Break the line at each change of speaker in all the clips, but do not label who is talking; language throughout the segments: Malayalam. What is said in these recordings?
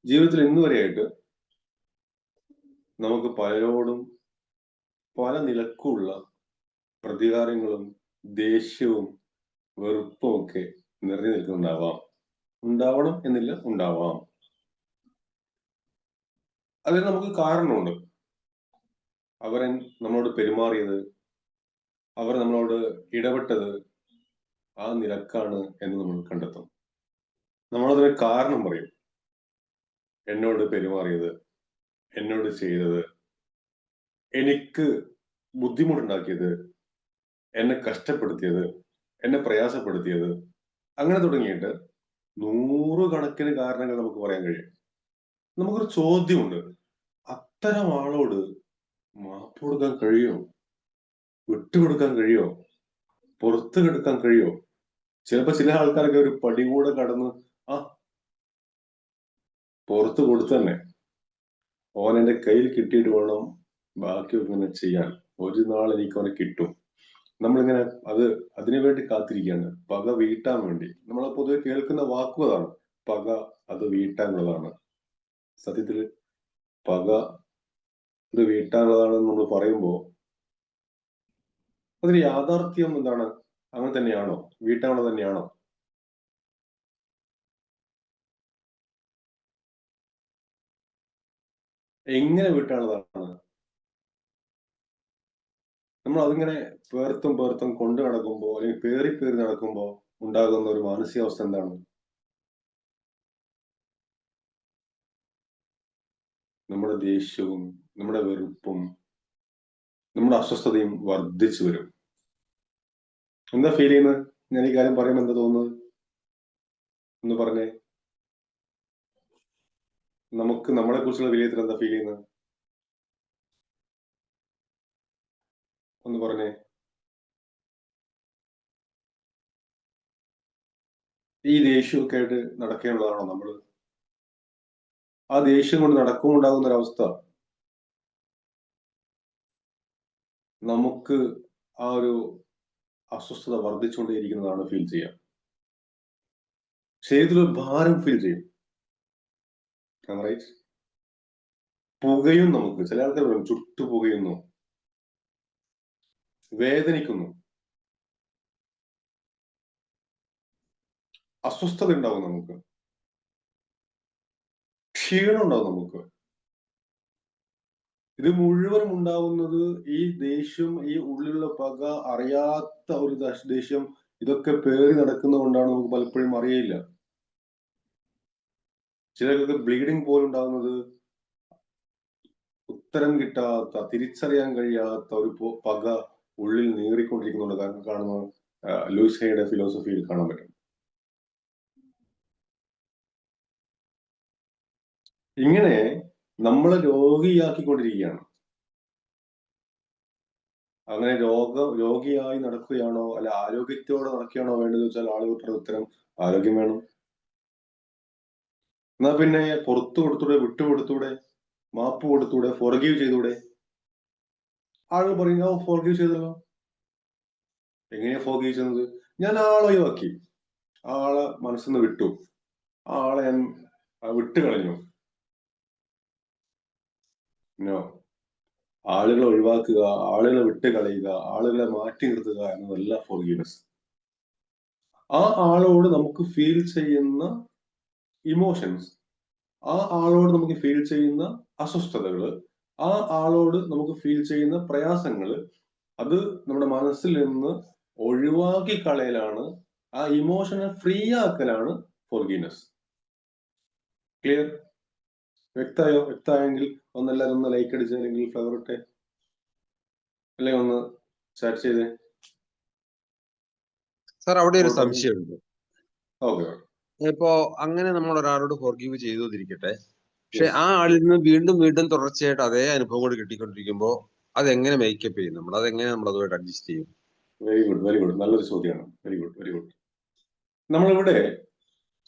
ജീവിതത്തിൽ ഇന്ന് വരെയായിട്ട് നമുക്ക് പലരോടും പല നിലക്കുള്ള പ്രതികാരങ്ങളും ദേഷ്യവും വെറുപ്പും ഒക്കെ നിറഞ്ഞു നിൽക്കുന്നുണ്ടാവാം. ഉണ്ടാവണം എന്നില്ല, ഉണ്ടാവാം. അതിന് നമുക്ക് കാരണമുണ്ട്. അവരൻ നമ്മളോട് പെരുമാറിയത്, അവർ നമ്മളോട് ഇടപെട്ടത് ആ നിലക്കാണ് എന്ന് നമ്മൾ കണ്ടെത്തും. നമ്മളതിന് കാരണം പറയും. എന്നോട് പെരുമാറിയത്, എന്നോട് ചെയ്തത്, എനിക്ക് ബുദ്ധിമുട്ടുണ്ടാക്കിയത്, എന്നെ കഷ്ടപ്പെടുത്തിയത്, എന്നെ പ്രയാസപ്പെടുത്തിയത്, അങ്ങനെ തുടങ്ങിയിട്ട് നൂറുകണക്കിന് കാരണങ്ങൾ നമുക്ക് പറയാൻ കഴിയും. നമുക്കൊരു ചോദ്യമുണ്ട്. അത്തരം ആളോട് മാപ്പ് കൊടുക്കാൻ കഴിയുമോ? വിട്ടുകൊടുക്കാൻ കഴിയുമോ? പുറത്ത് കെടുക്കാൻ കഴിയുമോ? ചിലപ്പോ ചില ആൾക്കാരൊക്കെ ഒരു പടി കൂടെ കടന്ന് ആ പുറത്ത് കൊടുത്തു തന്നെ. ഓൻ എന്റെ കയ്യിൽ കിട്ടിയിട്ട് വേണം ബാക്കിയൊക്കെ ഇങ്ങനെ ചെയ്യാൻ. ഒരു നാൾ എനിക്ക് അവനെ കിട്ടും. നമ്മളിങ്ങനെ അതിനു വേണ്ടി കാത്തിരിക്കുകയാണ്. പക വീട്ടാൻ വേണ്ടി. നമ്മൾ പൊതുവെ കേൾക്കുന്ന വാക്കും അതാണ്. പക അത് വീട്ടാനുള്ളതാണ്. സത്യത്തില് പക ഇത് വീട്ടാനുള്ളതാണെന്ന് നമ്മൾ പറയുമ്പോ അതിന് യാഥാർത്ഥ്യം എന്താണ്? അങ്ങനെ തന്നെയാണോ? വീട്ടാനുള്ളത് തന്നെയാണോ? എങ്ങനെ വീട്ടാനുള്ളതാണ്? നമ്മൾ അതിങ്ങനെ പേർത്തും പേർത്തും കൊണ്ട് നടക്കുമ്പോ അല്ലെങ്കിൽ പേറി പേറി നടക്കുമ്പോ ഉണ്ടാകുന്ന ഒരു മാനസികാവസ്ഥ എന്താണ്? നമ്മുടെ ദേഷ്യവും നമ്മുടെ വെറുപ്പും നമ്മുടെ അസ്വസ്ഥതയും വർദ്ധിച്ചു വരും. എന്താ ഫീൽ ചെയ്യുന്നത്? ഞാൻ ഈ കാര്യം പറയുമ്പോൾ എന്താ തോന്നുന്നത്? ഒന്ന് പറഞ്ഞേ. നമുക്ക് നമ്മളെ കുറിച്ചുള്ള വിലയിരുത്തൽ എന്താ ഫീൽ ചെയ്യുന്നത്? ഒന്ന് പറഞ്ഞേ. ഈ ദേഷ്യമൊക്കെ ആയിട്ട് നടക്കാനുള്ളതാണോ നമ്മള്? ആ ദേഷ്യം കൊണ്ട് നടക്കുമുണ്ടാകുന്ന ഒരവസ്ഥ നമുക്ക് ആ ഒരു അസ്വസ്ഥത വർദ്ധിച്ചുകൊണ്ടേയിരിക്കുന്നതാണ് ഫീൽ ചെയ്യുക. ശരീരത്തിലൊരു ഭാരം ഫീൽ ചെയ്യും. റൈറ്റ്? പുകയും നമുക്ക്. ചില ആൾക്കാർ പറയും ചുട്ടു പുകയുന്നു, വേദനിക്കുന്നു, അസ്വസ്ഥത ഉണ്ടാവും നമുക്ക്, ക്ഷീണം ഉണ്ടാവും നമുക്ക്. ഇത് മുഴുവനും ഉണ്ടാവുന്നത് ഈ ദേഷ്യം, ഈ ഉള്ളിലുള്ള പക, അറിയാത്ത ഒരു ദേഷ്യം, ഇതൊക്കെ പേറി നടക്കുന്നത് കൊണ്ടാണ് നമുക്ക് പലപ്പോഴും അറിയില്ല. ചിലർക്ക് ബ്ലീഡിങ് പോലും ഉണ്ടാകുന്നത് ഉത്തരം കിട്ടാത്ത, തിരിച്ചറിയാൻ കഴിയാത്ത ഒരു പക ഉള്ളിൽ നീറിക്കൊണ്ടിരിക്കുന്നുണ്ട്. കാരണം കാണുന്ന ലൂയിസ് ഹെയുടെ ഫിലോസഫിയിൽ കാണാൻ പറ്റും. ഇങ്ങനെ നമ്മളെ രോഗിയാക്കിക്കൊണ്ടിരിക്കുകയാണ്. അങ്ങനെ രോഗിയായി നടക്കുകയാണോ അല്ല ആരോഗ്യത്തോടെ നടക്കുകയാണോ വേണ്ടത് വെച്ചാൽ ആളുകൾ ഉത്തരം ആരോഗ്യം വേണം. എന്നാ പിന്നെ പുറത്തു കൊടുത്തൂടെ, വിട്ടുകൊടുത്തൂടെ, മാപ്പ് കൊടുത്തൂടെ, ഫോർഗീവ് ചെയ്തൂടെ? ആളുകൾ പറയും ഓ ഫോർഗീവ് ചെയ്തല്ലോ. എങ്ങനെയാ ഫോർഗീവ് ചെയ്യുന്നത്? ഞാൻ ആളെ ഒഴിവാക്കി, ആളെ മനസ്സിന്ന് വിട്ടു, ആളെ ഞാൻ വിട്ടുകളഞ്ഞു. നോ. ആളുകളെ ഒഴിവാക്കുക, ആളുകളെ വിട്ടുകളയുക, ആളുകളെ മാറ്റി നിർത്തുക എന്നതല്ല ഫോർഗീവ്നെസ്. ആ ആളോട് നമുക്ക് ഫീൽ ചെയ്യുന്ന ഇമോഷൻസ്, ആ ആളോട് നമുക്ക് ഫീൽ ചെയ്യുന്ന അസ്വസ്ഥതകള്, ആ ആളോട് നമുക്ക് ഫീൽ ചെയ്യുന്ന പ്രയാസങ്ങള്, അത് നമ്മുടെ മനസ്സിൽ നിന്ന് ഒഴിവാക്കി കളയലാണ്, ആ ഇമോഷനെ ഫ്രീ ആക്കലാണ് ഫോർഗീവ്നെസ്. ക്ലിയർ? വ്യക്തമായോ? വ്യക്തമായെങ്കിൽ ഒന്നെല്ലാരും ഒന്ന് ലൈക്ക് അടിച്ച്, അല്ലെങ്കിൽ ഫ്ലവർ ഇട്ടെ, അല്ലെങ്കിൽ ഒന്ന് ചാറ്റ് ചെയ്തേ.
സാർ അവിടെ ഒരു സംശയമുണ്ട്.
ഓക്കെ.
ഇപ്പോ അങ്ങനെ നമ്മൾ ഒരാളോട് ഫോർഗീവ് ചെയ്തുകൊണ്ടിരിക്കട്ടെ, പക്ഷെ ആ ആളിൽ നിന്ന് വീണ്ടും വീണ്ടും തുടർച്ചയായിട്ട് അതേ അനുഭവങ്ങൾ കിട്ടിക്കൊണ്ടിരിക്കുമ്പോൾ അതെങ്ങനെ മേക്കപ്പ് ചെയ്യും? നമ്മൾ അതെങ്ങനെ നമ്മൾ അതുമായിട്ട് അഡ്ജസ്റ്റ് ചെയ്യും?
Very good, very good. നല്ലൊരു ചോദ്യമാണ്. Very good, very good. നമ്മളിവിടെ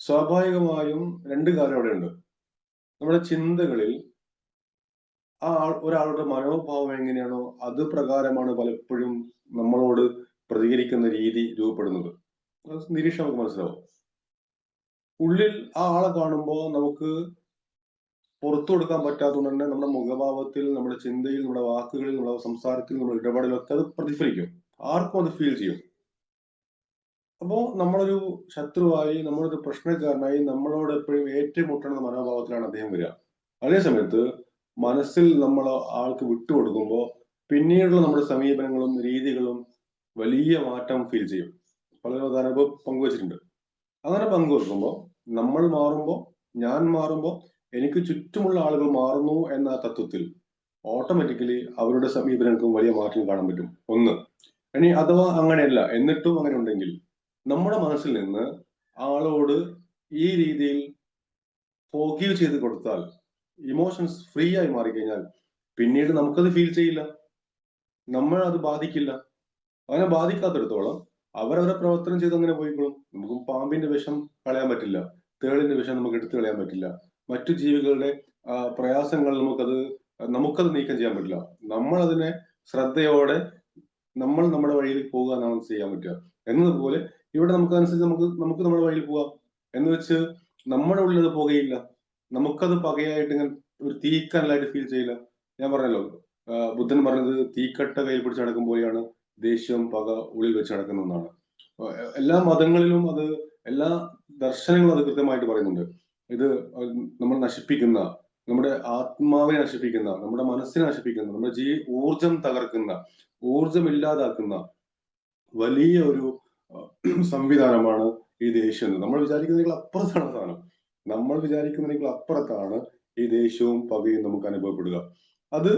സ്വാഭാവികമായും രണ്ട് കാര്യം അവിടെ ഉണ്ട്. നമ്മുടെ ചിന്തകളിൽ ആ ഒരാളുടെ മനോഭാവം എങ്ങനെയാണോ അത് പ്രകാരമാണ് പലപ്പോഴും നമ്മളോട് പ്രതികരിക്കുന്ന രീതി രൂപപ്പെടുന്നത്. നിരീക്ഷണം നമുക്ക് മനസ്സിലാവും. ഉള്ളിൽ ആ ആളെ കാണുമ്പോൾ നമുക്ക് പുറത്തു കൊടുക്കാൻ പറ്റാത്തതുകൊണ്ട് തന്നെ നമ്മുടെ മുഖഭാവത്തിൽ, നമ്മുടെ ചിന്തയിൽ, നമ്മുടെ വാക്കുകളിൽ, നമ്മുടെ സംസാരത്തിൽ, നമ്മുടെ ഇടപെടലൊക്കെ അത് പ്രതിഫലിക്കും. ആർക്കും അത് ഫീൽ ചെയ്യും. അപ്പോ നമ്മളൊരു ശത്രുവായി, നമ്മളൊരു പ്രശ്നക്കാരനായി, നമ്മളോട് എപ്പോഴും ഏറ്റുമുട്ടണ മനോഭാവത്തിലാണ് അദ്ദേഹം വരിക. അതേ സമയത്ത് മനസ്സിൽ നമ്മൾ ആൾക്ക് വിട്ടുകൊടുക്കുമ്പോൾ പിന്നീടുള്ള നമ്മുടെ സമീപനങ്ങളും രീതികളും വലിയ മാറ്റം ഫീൽ ചെയ്യും. വളരെ അനുഭവം പങ്കുവച്ചിട്ടുണ്ട്. അങ്ങനെ പങ്കുവെക്കുമ്പോൾ നമ്മൾ മാറുമ്പോൾ, ഞാൻ മാറുമ്പോൾ, എനിക്ക് ചുറ്റുമുള്ള ആളുകൾ മാറുന്നു എന്ന തത്വത്തിൽ ഓട്ടോമാറ്റിക്കലി അവരുടെ സമീപനങ്ങൾക്കും വലിയ മാറ്റം കാണാൻ പറ്റും. ഒന്ന്. ഇനി അഥവാ അങ്ങനെയല്ല, എന്നിട്ടും അങ്ങനെ ഉണ്ടെങ്കിൽ നമ്മുടെ മനസ്സിൽ നിന്ന് ആളോട് ഈ രീതിയിൽ ഫോർഗീവ് ചെയ്ത് കൊടുത്താൽ, ഇമോഷൻസ് ഫ്രീ ആയി മാറിക്കഴിഞ്ഞാൽ പിന്നീട് നമുക്കത് ഫീൽ ചെയ്യില്ല, നമ്മൾ അത് ബാധിക്കില്ല. അങ്ങനെ ബാധിക്കാത്തിടത്തോളം അവരവരെ പ്രവർത്തനം ചെയ്ത് അങ്ങനെ പോയിക്കോളും. നമുക്ക് പാമ്പിന്റെ വിഷം കളയാൻ പറ്റില്ല, തേളിന്റെ വിഷം നമുക്ക് എടുത്തു കളയാൻ പറ്റില്ല, മറ്റു ജീവികളുടെ പ്രയാസങ്ങൾ നമുക്കത് നീക്കം ചെയ്യാൻ പറ്റില്ല. നമ്മൾ അതിനെ ശ്രദ്ധയോടെ നമ്മൾ നമ്മുടെ വഴിയിൽ പോകുക എന്നാണ് ചെയ്യാൻ പറ്റുക. എന്നതുപോലെ ഇവിടെ നമുക്കനുസരിച്ച് നമുക്ക് നമ്മുടെ വഴിയിൽ പോവാം എന്ന് വെച്ച് നമ്മുടെ ഉള്ളിൽ അത് പോകുകയില്ല. നമുക്കത് പകയായിട്ട് ഇങ്ങനെ ഒരു തീക്കനലായിട്ട് ഫീൽ ചെയ്യില്ല. ഞാൻ പറഞ്ഞല്ലോ, ബുദ്ധൻ പറഞ്ഞത് തീക്കട്ട കയ്യിൽ പിടിച്ച് നടക്കുമ്പോഴാണ് ദേഷ്യം, പക ഉള്ളിൽ വെച്ച് നടക്കുന്ന ഒന്നാണ്. എല്ലാ മതങ്ങളിലും അത്, എല്ലാ ദർശനങ്ങളും അത് കൃത്യമായിട്ട് പറയുന്നുണ്ട്. ഇത് നമ്മൾ നശിപ്പിക്കുന്ന, നമ്മുടെ ആത്മാവിനെ നശിപ്പിക്കുന്ന, നമ്മുടെ മനസ്സിനെ നശിപ്പിക്കുന്ന, നമ്മുടെ ഊർജം തകർക്കുന്ന, ഊർജം ഇല്ലാതാക്കുന്ന വലിയ ഒരു സംവിധാനമാണ് ഈ ദേഷ്യം. നമ്മൾ വിചാരിക്കുന്നതിനേക്കാൾ അപ്പുറത്താണ് സാധനം. നമ്മൾ വിചാരിക്കുന്നതിനേക്കാൾ അപ്പുറത്താണ് ഈ ദേഷ്യവും പകയും നമുക്ക് അനുഭവപ്പെടുക. അത്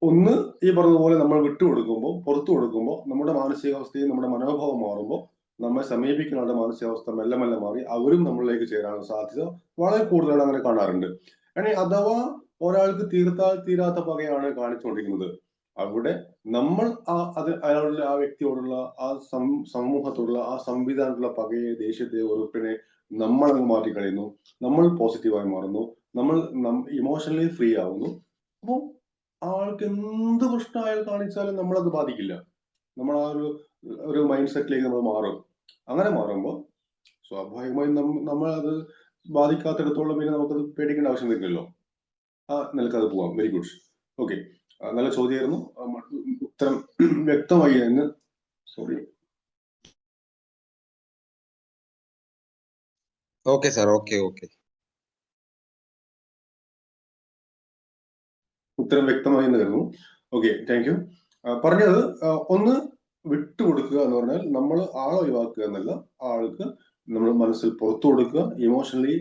ഒന്ന്, ഈ പറഞ്ഞതുപോലെ നമ്മൾ വിട്ടുകൊടുക്കുമ്പോൾ, പുറത്തു കൊടുക്കുമ്പോൾ നമ്മുടെ മാനസികാവസ്ഥയും നമ്മുടെ മനോഭാവം മാറുമ്പോൾ നമ്മെ സമീപിക്കുന്ന ആളുടെ മാനസികാവസ്ഥ മെല്ലെ മെല്ലെ മാറി അവരും നമ്മളിലേക്ക് ചേരാനുള്ള സാധ്യത വളരെ കൂടുതലാണ്. അങ്ങനെ കാണാറുണ്ട്. അഥവാ ഒരാൾക്ക് തീരാത്ത പകയാണ് കാണിച്ചുകൊണ്ടിരിക്കുന്നത്, അവിടെ നമ്മൾ അയാളുടെ, ആ വ്യക്തിയോടുള്ള, ആ സമൂഹത്തോടുള്ള, ആ സംവിധാനത്തിലുള്ള പകയെ, ദേഷ്യത്തെ, വെറുപ്പിനെ നമ്മൾ അങ്ങ് മാറ്റിക്കളയുന്നു. നമ്മൾ പോസിറ്റീവായി മാറുന്നു. നമ്മൾ ഇമോഷണലി ഫ്രീ ആവുന്നു. അപ്പോ ആൾക്ക് എന്ത് പ്രശ്നം അയാൾ കാണിച്ചാലും നമ്മളത് ബാധിക്കില്ല. നമ്മൾ ആ ഒരു മൈൻഡ് സെറ്റിലേക്ക് നമ്മൾ മാറും. അങ്ങനെ മാറുമ്പോൾ സ്വാഭാവികമായും നമ്മൾ അത് ബാധിക്കാത്തിടത്തോളം പിന്നെ നമുക്കത് പേടിക്കേണ്ട ആവശ്യം വരില്ലല്ലോ. ആ നിലക്കത് പോവാം. Very good. ഓക്കെ, നല്ല ചോദ്യമായിരുന്നു. ഉത്തരം വ്യക്തമായി എന്ന്, സോറി.
Okay sir, okay.
ഉത്തരം വ്യക്തമായി എന്ന് കരുതുന്നു. Okay, thank you. പറഞ്ഞത്, ഒന്ന് വിട്ടുകൊടുക്കുക എന്ന് പറഞ്ഞാൽ നമ്മൾ ആളെ ഒഴിവാക്കുക എന്നല്ല, ആൾക്ക് നമ്മൾ മനസ്സിൽ പുറത്തു കൊടുക്കുക, ഇമോഷണലി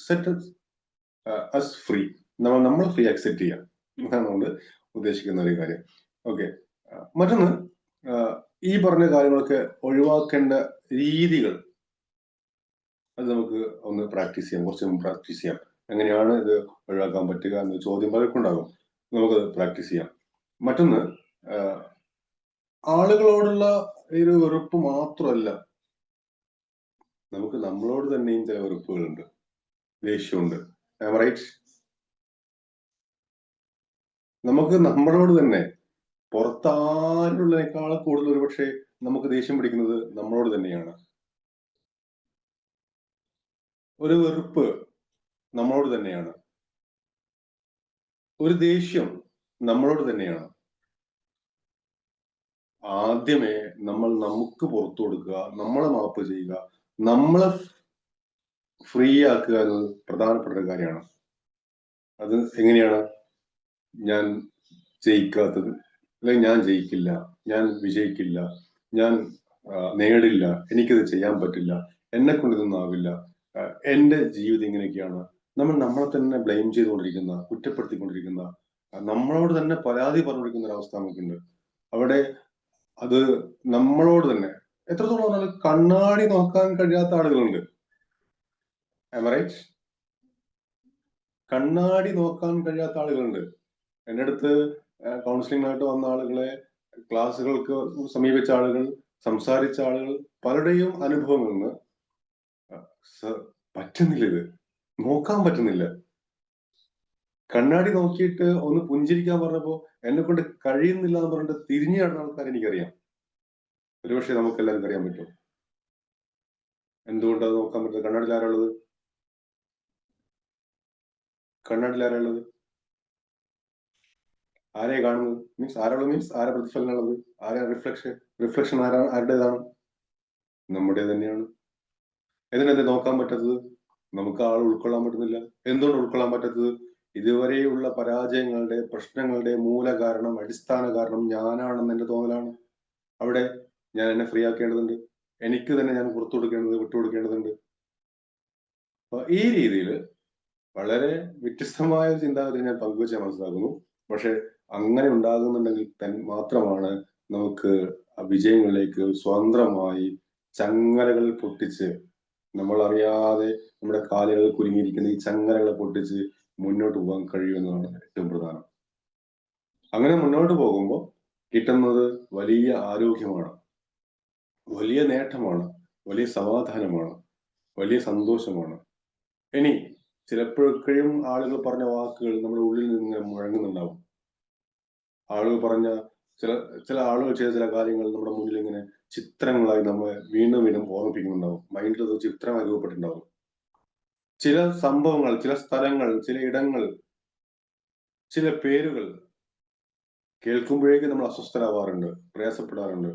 സെറ്റ് അസ് ഫ്രീ, നമ്മൾ ഫ്രീ അക്സെപ്റ്റ് ചെയ്യുക, എന്നാണ് നമ്മൾ ഉദ്ദേശിക്കുന്ന ഒരു കാര്യം. ഓക്കെ, മറ്റൊന്ന്, ഈ പറഞ്ഞ കാര്യങ്ങളൊക്കെ ഒഴിവാക്കേണ്ട രീതികൾ അത് നമുക്ക് ഒന്ന് പ്രാക്ടീസ് ചെയ്യാം, കുറച്ച് പ്രാക്ടീസ് ചെയ്യാം. എങ്ങനെയാണ് ഇത് ഒഴിവാക്കാൻ പറ്റുക എന്ന ചോദ്യം പലർക്കും ഉണ്ടാകും. നമുക്കത് പ്രാക്ടീസ് ചെയ്യാം. മറ്റൊന്ന്, ആളുകളോടുള്ള ഒരു വെറുപ്പ് മാത്രമല്ല, നമുക്ക് നമ്മളോട് തന്നെയും ചില വെറുപ്പുകളുണ്ട്, ദേഷ്യമുണ്ട്. റൈറ്റ്? നമുക്ക് നമ്മളോട് തന്നെ, പുറത്താരുള്ളതിനേക്കാൾ കൂടുതൽ ഒരുപക്ഷെ നമുക്ക് ദേഷ്യം പിടിക്കുന്നത് നമ്മളോട് തന്നെയാണ്. ഒരു വെറുപ്പ് നമ്മളോട് തന്നെയാണ്. ഒരു ദേഷ്യം നമ്മളോട് തന്നെയാണ്. ആദ്യമേ നമ്മൾ നമുക്ക് പുറത്തു കൊടുക്കുക, നമ്മളെ മാപ്പ് ചെയ്യുക, നമ്മളെ ഫ്രീ ആക്കുക എന്നത് പ്രധാനപ്പെട്ട ഒരു കാര്യമാണ്. അത് എങ്ങനെയാണ്? ഞാൻ ജയിക്കാത്തത്, അല്ലെങ്കിൽ ഞാൻ ജയിക്കില്ല, ഞാൻ വിജയിക്കില്ല, ഞാൻ നേടില്ല, എനിക്കിത് ചെയ്യാൻ പറ്റില്ല, എന്നെ കൊണ്ട് ഇതൊന്നും ആവില്ല, എന്റെ ജീവിതം ഇങ്ങനെയൊക്കെയാണ്. നമ്മൾ നമ്മളെ തന്നെ ബ്ലെയിം ചെയ്തുകൊണ്ടിരിക്കുന്ന, കുറ്റപ്പെടുത്തിക്കൊണ്ടിരിക്കുന്ന, നമ്മളോട് തന്നെ പരാതി പറഞ്ഞുകൊണ്ടിരിക്കുന്ന ഒരു അവസ്ഥ നമുക്കുണ്ട്. അവിടെ അത് നമ്മളോട് തന്നെ, എത്രത്തോളം പറഞ്ഞാൽ കണ്ണാടി നോക്കാൻ കഴിയാത്ത ആളുകളുണ്ട്. റൈറ്റ്? കണ്ണാടി നോക്കാൻ കഴിയാത്ത ആളുകളുണ്ട്. എൻ്റെ അടുത്ത് കൗൺസിലിംഗിനായിട്ട് വന്ന ആളുകളെ, ക്ലാസ്സുകൾക്ക് സമീപിച്ച ആളുകൾ, സംസാരിച്ച ആളുകൾ, പലരുടെയും അനുഭവങ്ങളിൽ നിന്ന് പറ്റുന്നില്ല, ഇത് നോക്കാൻ പറ്റുന്നില്ല. കണ്ണാടി നോക്കിയിട്ട് ഒന്ന് പുഞ്ചിരിക്കാൻ പറഞ്ഞപ്പോ എന്നെ കൊണ്ട് കഴിയുന്നില്ല എന്ന് പറഞ്ഞിട്ട് തിരിഞ്ഞു കാണുന്ന ആൾക്കാർ എനിക്കറിയാം. ഒരുപക്ഷെ നമുക്ക് എല്ലാവർക്കും അറിയാൻ പറ്റും. എന്തുകൊണ്ടത് നോക്കാൻ പറ്റില്ല? കണ്ണാടിയിൽ ആരാളുള്ളത്? കണ്ണാടിൽ ആരാ ഉള്ളത്? ആരെ കാണുന്നത്? മീൻസ് ആരുള്ളത് മീൻസ് ആരെ പ്രതിഫലനമുള്ളത്? ആരാ റിഫ്ലക്ഷൻ ആരുടേതാണ്? നമ്മുടെ തന്നെയാണ്. ഇതിനെന്ത് നോക്കാൻ പറ്റാത്തത്? നമുക്ക് ആൾ ഉൾക്കൊള്ളാൻ പറ്റുന്നില്ല. എന്തുകൊണ്ട് ഉൾക്കൊള്ളാൻ പറ്റാത്തത്? ഇതുവരെയുള്ള പരാജയങ്ങളുടെ പ്രശ്നങ്ങളുടെ മൂല കാരണം, അടിസ്ഥാന കാരണം ഞാനാണെന്ന് എന്റെ തോന്നലാണ്. അവിടെ ഞാൻ എന്നെ ഫ്രീ ആക്കേണ്ടതുണ്ട്. എനിക്ക് തന്നെ ഞാൻ പുറത്തു കൊടുക്കേണ്ടത് വിട്ടുകൊടുക്കേണ്ടതുണ്ട്. അപ്പൊ ഈ രീതിയിൽ വളരെ വ്യത്യസ്തമായ ചിന്താഗതി ഞാൻ പങ്കുവെച്ചാൽ മനസ്സിലാക്കുന്നു. പക്ഷെ അങ്ങനെ ഉണ്ടാകുന്നുണ്ടെങ്കിൽ മാത്രമാണ് നമുക്ക് വിജയങ്ങളിലേക്ക് സ്വതന്ത്രമായി ചങ്ങലകൾ പൊട്ടിച്ച്, നമ്മൾ അറിയാതെ നമ്മുടെ കാലുകളിൽ കുരുങ്ങിയിരിക്കുന്ന ഈ ചങ്ങലകളെ പൊട്ടിച്ച് മുന്നോട്ട് പോകാൻ കഴിയുമെന്നതാണ് ഏറ്റവും പ്രധാനം. അങ്ങനെ മുന്നോട്ട് പോകുമ്പോൾ കിട്ടുന്നത് വലിയ ആരോഗ്യമാണ്, വലിയ നേട്ടമാണ്, വലിയ സമാധാനമാണ്, വലിയ സന്തോഷമാണ്. ഇനി ചിലപ്പോഴൊക്കെയും ആളുകൾ പറഞ്ഞ വാക്കുകൾ നമ്മുടെ ഉള്ളിൽ നിന്ന് മുഴങ്ങുന്നുണ്ടാവും. ആളുകൾ പറഞ്ഞ ചില ആളുകൾ ചെയ്ത ചില കാര്യങ്ങൾ നമ്മുടെ മുന്നിൽ ഇങ്ങനെ ചിത്രങ്ങളായി നമ്മെ വീണ്ടും വീണ്ടും ഓർമ്മിപ്പിക്കുന്നുണ്ടാവും. മൈൻഡിൽ അത് ചിത്രമായി രൂപപ്പെട്ടിട്ടുണ്ടാവും. ചില സംഭവങ്ങൾ, ചില സ്ഥലങ്ങൾ, ചില ഇടങ്ങൾ, ചില പേരുകൾ കേൾക്കുമ്പോഴേക്കും നമ്മൾ അസ്വസ്ഥരാവാറുണ്ട്, പ്രയാസപ്പെടാറുണ്ട്.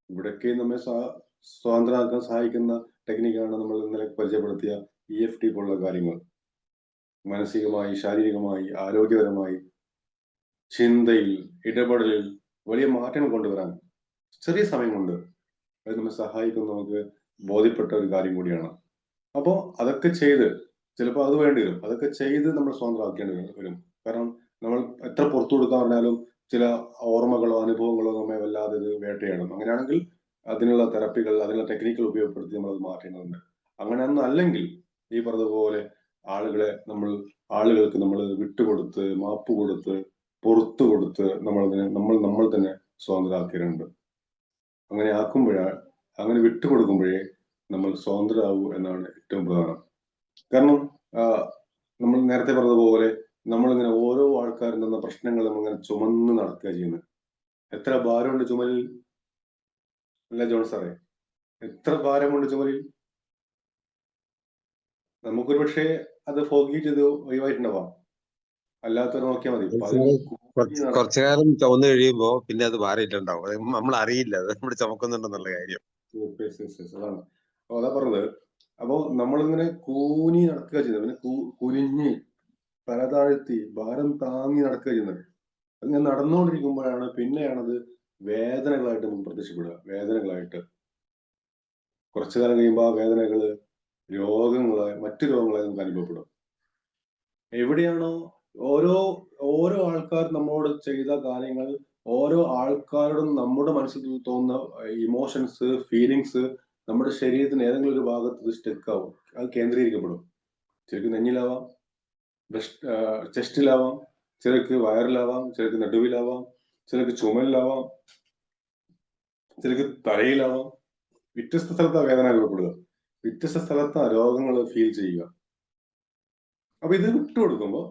ഇവിടൊക്കെ നമ്മെ സ്വതന്ത്രമാക്കാൻ സഹായിക്കുന്ന ടെക്നിക്കാണ് നമ്മൾ ഇന്നലെ പരിചയപ്പെടുത്തിയ EFT പോലുള്ള കാര്യങ്ങൾ. മാനസികമായി, ശാരീരികമായി, ആരോഗ്യപരമായി, ചിന്തയിൽ, ഇടപെടലിൽ വലിയ മാറ്റങ്ങൾ കൊണ്ടുവരാൻ ചെറിയ സമയം കൊണ്ട് അത് നമ്മെ സഹായിക്കും. നമുക്ക് ബോധ്യപ്പെട്ട ഒരു കാര്യം കൂടിയാണ്. അപ്പോ അതൊക്കെ ചെയ്ത്, ചിലപ്പോൾ അത് വേണ്ടി വരും, അതൊക്കെ ചെയ്ത് നമ്മൾ സ്വതന്ത്രമാക്കേണ്ടി വരും. കാരണം നമ്മൾ എത്ര പുറത്തു കൊടുക്കാൻ പറഞ്ഞാലും ചില ഓർമ്മകളോ അനുഭവങ്ങളോ നമ്മെ വല്ലാതെ ഇത് വേട്ടയാടും. അങ്ങനെയാണെങ്കിൽ അതിനുള്ള തെറപ്പികൾ, അതിനുള്ള ടെക്നിക്കുകൾ ഉപയോഗപ്പെടുത്തി നമ്മൾ അത് മാറ്റേണ്ടതുണ്ട്. അങ്ങനെയൊന്നും അല്ലെങ്കിൽ ഈ പറഞ്ഞതുപോലെ ആളുകൾക്ക് നമ്മൾ വിട്ടുകൊടുത്ത്, മാപ്പ് കൊടുത്ത്, പുറത്തു കൊടുത്ത് നമ്മൾ തന്നെ സ്വതന്ത്രരാക്കിയിട്ടുണ്ട്. അങ്ങനെ വിട്ടുകൊടുക്കുമ്പോഴേ നമ്മൾ സ്വതന്ത്രരാകൂ എന്നാണ് ഏറ്റവും പ്രധാനം. കാരണം നമ്മൾ നേരത്തെ പറഞ്ഞതുപോലെ നമ്മളിങ്ങനെ ഓരോ ആൾക്കാരും തന്ന പ്രശ്നങ്ങൾ നമ്മളിങ്ങനെ ചുമന്ന് നടക്കുക ചെയ്യുന്നത്. എത്ര ഭാരമുണ്ട് ചുമലിൽ? അല്ല ജോൺ സാറേ, എത്ര ഭാരമുണ്ട് ചുമലിൽ? നമുക്കൊരു പക്ഷേ അത് ഫോർഗീറ്റ് ചെയ്ത് ഒഴിവായിട്ടുണ്ടാവാം. അല്ലാത്തവരെ നോക്കിയാൽ മതി.
കുറച്ചു കാലം ചുമന്ന് കഴിയുമ്പോ പിന്നെ അത് മാറിയിട്ടുണ്ടാവും. നമ്മൾ അറിയില്ല അത് നമ്മൾ ചുമക്കുന്നുണ്ടെന്നുള്ള കാര്യം.
അതാണ് അതാ പറഞ്ഞത്. അപ്പൊ നമ്മളിങ്ങനെ കൂനി നടക്കുക ചെയ്യുന്നത്, പിന്നെ കുനിഞ്ഞ് തല താഴ്ത്തി ഭാരം താങ്ങി നടക്കുക ചെയ്യുന്നത്. അത് ഞാൻ നടന്നുകൊണ്ടിരിക്കുമ്പോഴാണ് പിന്നെയാണത് വേദനകളായിട്ട് നമുക്ക് പ്രത്യക്ഷപ്പെടുക. വേദനകളായിട്ട് കുറച്ചു കാലം കഴിയുമ്പോൾ ആ വേദനകള് മറ്റു രോഗങ്ങളായി നമുക്ക് അനുഭവപ്പെടും. എവിടെയാണോ ഓരോ ആൾക്കാർ നമ്മോട് ചെയ്ത കാര്യങ്ങൾ, ഓരോ ആൾക്കാരോടും നമ്മുടെ മനസ്സിൽ തോന്നുന്ന ഇമോഷൻസ്, ഫീലിങ്സ് നമ്മുടെ ശരീരത്തിന് ഏതെങ്കിലും ഒരു ഭാഗത്ത് സ്റ്റക്ക് ആവും. അത് കേന്ദ്രീകരിക്കപ്പെടും. ചിലർക്ക് നെഞ്ഞിലാവാം, ചെസ്റ്റിലാവാം, ചിലർക്ക് വയറിലാവാം, ചിലർക്ക് നടുവിലാവാം, ചിലർക്ക് ചുമലിലാവാം, ചിലർക്ക് തലയിലാവാം. വ്യത്യസ്ത സ്ഥലത്താണ് വേദന അനുഭവപ്പെടുക. വ്യത്യസ്ത സ്ഥലത്താണ് രോഗങ്ങൾ ഫീൽ ചെയ്യുക. അപ്പൊ ഇത് വിട്ടുകൊടുക്കുമ്പോൾ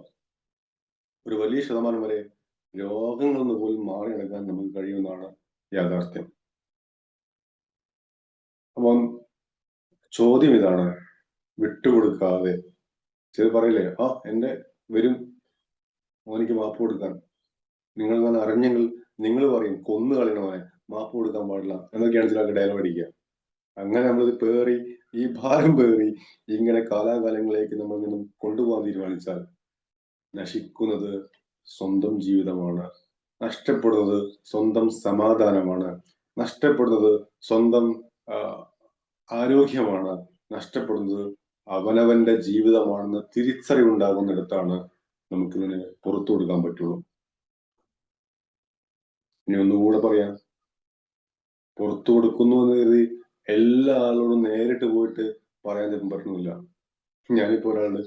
ഒരു വലിയ ശതമാനം വരെ രോഗങ്ങളിൽ നിന്ന് പോലും മാറി നടക്കാൻ നമുക്ക് കഴിയുമെന്നാണ് യാഥാർത്ഥ്യം. അപ്പം ചോദ്യം ഇതാണ്, വിട്ടുകൊടുക്കാതെ ചില പറയില്ലേ, എന്റെ വരും മോനിക്ക് മാപ്പ് കൊടുക്കാൻ, നിങ്ങൾ ഞാൻ അറിഞ്ഞെങ്കിൽ നിങ്ങൾ പറയും കൊന്നു കളയണവനെ, മാപ്പ് കൊടുക്കാൻ പാടില്ല എന്നൊക്കെയാണ് ചില ഡയലോഗ് അടിക്കുക. അങ്ങനെ നമ്മളിത് പേറി, ഈ ഭാരം പേറി ഇങ്ങനെ കാലാകാലങ്ങളിലേക്ക് നമ്മൾ ഇങ്ങനെ കൊണ്ടുപോകാൻ തീരുമാനിച്ചാൽ നശിക്കുന്നത് സ്വന്തം ജീവിതമാണ്, നഷ്ടപ്പെടുന്നത് സ്വന്തം സമാധാനമാണ്, നഷ്ടപ്പെടുന്നത് സ്വന്തം ആരോഗ്യമാണ്, നഷ്ടപ്പെടുന്നത് അവനവന്റെ ജീവിതമാണെന്ന് തിരിച്ചറിവുണ്ടാകുന്നിടത്താണ് നമുക്കിതിനെ പുറത്തു കൊടുക്കാൻ പറ്റുള്ളൂ. ഇനി ഒന്നുകൂടെ പറയാം, പുറത്തു കൊടുക്കുന്നു എന്ന് കരുതി എല്ലാ ആളോടും നേരിട്ട് പോയിട്ട് പറയാൻ പറ്റുന്നില്ല. ഞാനിപ്പോ ഒരാളുടെ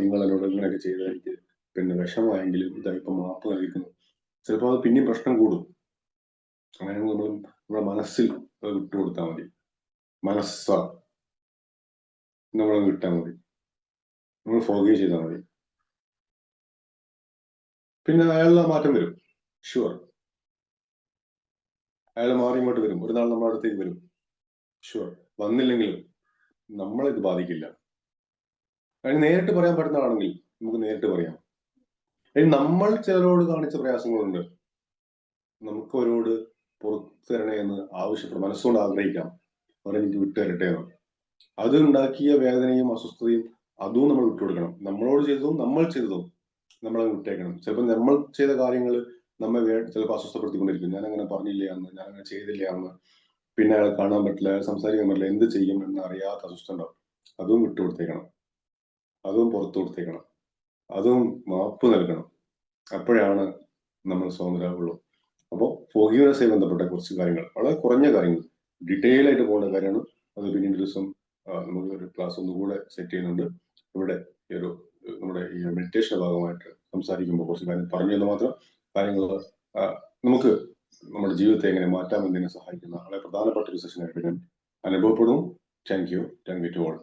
നിങ്ങൾ എന്നോട് ഇങ്ങനെയൊക്കെ ചെയ്തായിരിക്കും പിന്നെ വിഷമായെങ്കിലും ഇപ്പൊ മാപ്പ് നൽകിക്കുന്നു, ചിലപ്പോൾ അത് പിന്നെയും പ്രശ്നം കൂടും. അങ്ങനെ നമ്മുടെ മനസ്സിൽ അത് വിട്ടുകൊടുത്താൽ മതി. നമ്മളത് വിട്ടാൽ മതി, നമ്മൾ ഫോർഗീവ് ചെയ്താൽ മതി. പിന്നെ അയാളുടെ മാറ്റം വരും, ഷുവർ. അയാൾ മാറി ഇങ്ങോട്ട് വരും, ഒരു നാൾ നമ്മുടെ അടുത്തേക്ക് വരും, ഷുവർ. വന്നില്ലെങ്കിലും നമ്മളിത് ബാധിക്കില്ല. അതിന് നേരിട്ട് പറയാൻ പറ്റുന്ന ആളാണെങ്കിൽ നമുക്ക് നേരിട്ട് പറയാം. ഇനി നമ്മൾ ചിലരോട് കാണിച്ച പ്രയാസങ്ങളുണ്ട്, നമുക്ക് അവരോട് പുറത്തു തരണേ എന്ന് ആവശ്യപ്പെടും, മനസ്സുകൊണ്ട് ആഗ്രഹിക്കാം, അവരെനിക്ക് വിട്ടുതരട്ടെ എന്ന്. അത് ഉണ്ടാക്കിയ വേദനയും അസ്വസ്ഥതയും അതും നമ്മൾ വിട്ടുകൊടുക്കണം. നമ്മളോട് ചെയ്തതും നമ്മൾ ചെയ്തതും നമ്മളത് വിട്ടേക്കണം. ചിലപ്പോൾ നമ്മൾ ചെയ്ത കാര്യങ്ങൾ നമ്മെ ചിലപ്പോൾ അസ്വസ്ഥപ്പെടുത്തിക്കൊണ്ടിരിക്കും. ഞാൻ അങ്ങനെ പറഞ്ഞില്ല എന്ന്, ഞാൻ അങ്ങനെ ചെയ്തില്ല എന്ന്, പിന്നെ അയാളെ കാണാൻ പറ്റില്ല, അയാൾ സംസാരിക്കാൻ പറ്റില്ല, എന്ത് ചെയ്യും എന്ന് അറിയാത്ത അസ്വസ്ഥ ഉണ്ടാവും. അതും വിട്ടുകൊടുത്തേക്കണം, അതും പുറത്തു കൊടുത്തേക്കണം, അതും മാപ്പ് നൽകണം. അപ്പോഴാണ് നമ്മൾ സ്വതന്ത്രരാകുള്ളൂ. അപ്പോൾ ഫോർഗീവ്നെസ്സുമായി ബന്ധപ്പെട്ട കുറച്ച് കാര്യങ്ങൾ, വളരെ കുറഞ്ഞ കാര്യങ്ങൾ, ഡീറ്റെയിൽ ആയിട്ട് പോകുന്ന കാര്യമാണ്. അത് പിന്നീട് ദിവസം നമുക്ക് ഒരു ക്ലാസ് ഒന്നുകൂടെ സെറ്റ് ചെയ്യുന്നുണ്ട്. ഇവിടെ ഈ ഒരു നമ്മുടെ ഈ മെഡിറ്റേഷന്റെ ഭാഗമായിട്ട് സംസാരിക്കുമ്പോൾ കുറച്ച് കാര്യം പറഞ്ഞു എന്ന് മാത്രം. കാര്യങ്ങൾ നമുക്ക് നമ്മുടെ ജീവിതത്തെ എങ്ങനെ മാറ്റാമെന്നതിനെ സഹായിക്കുന്ന വളരെ പ്രധാനപ്പെട്ട ഒരു സെഷനായിട്ട് ഞാൻ അനുഭവപ്പെടുന്നു. Thank you to all.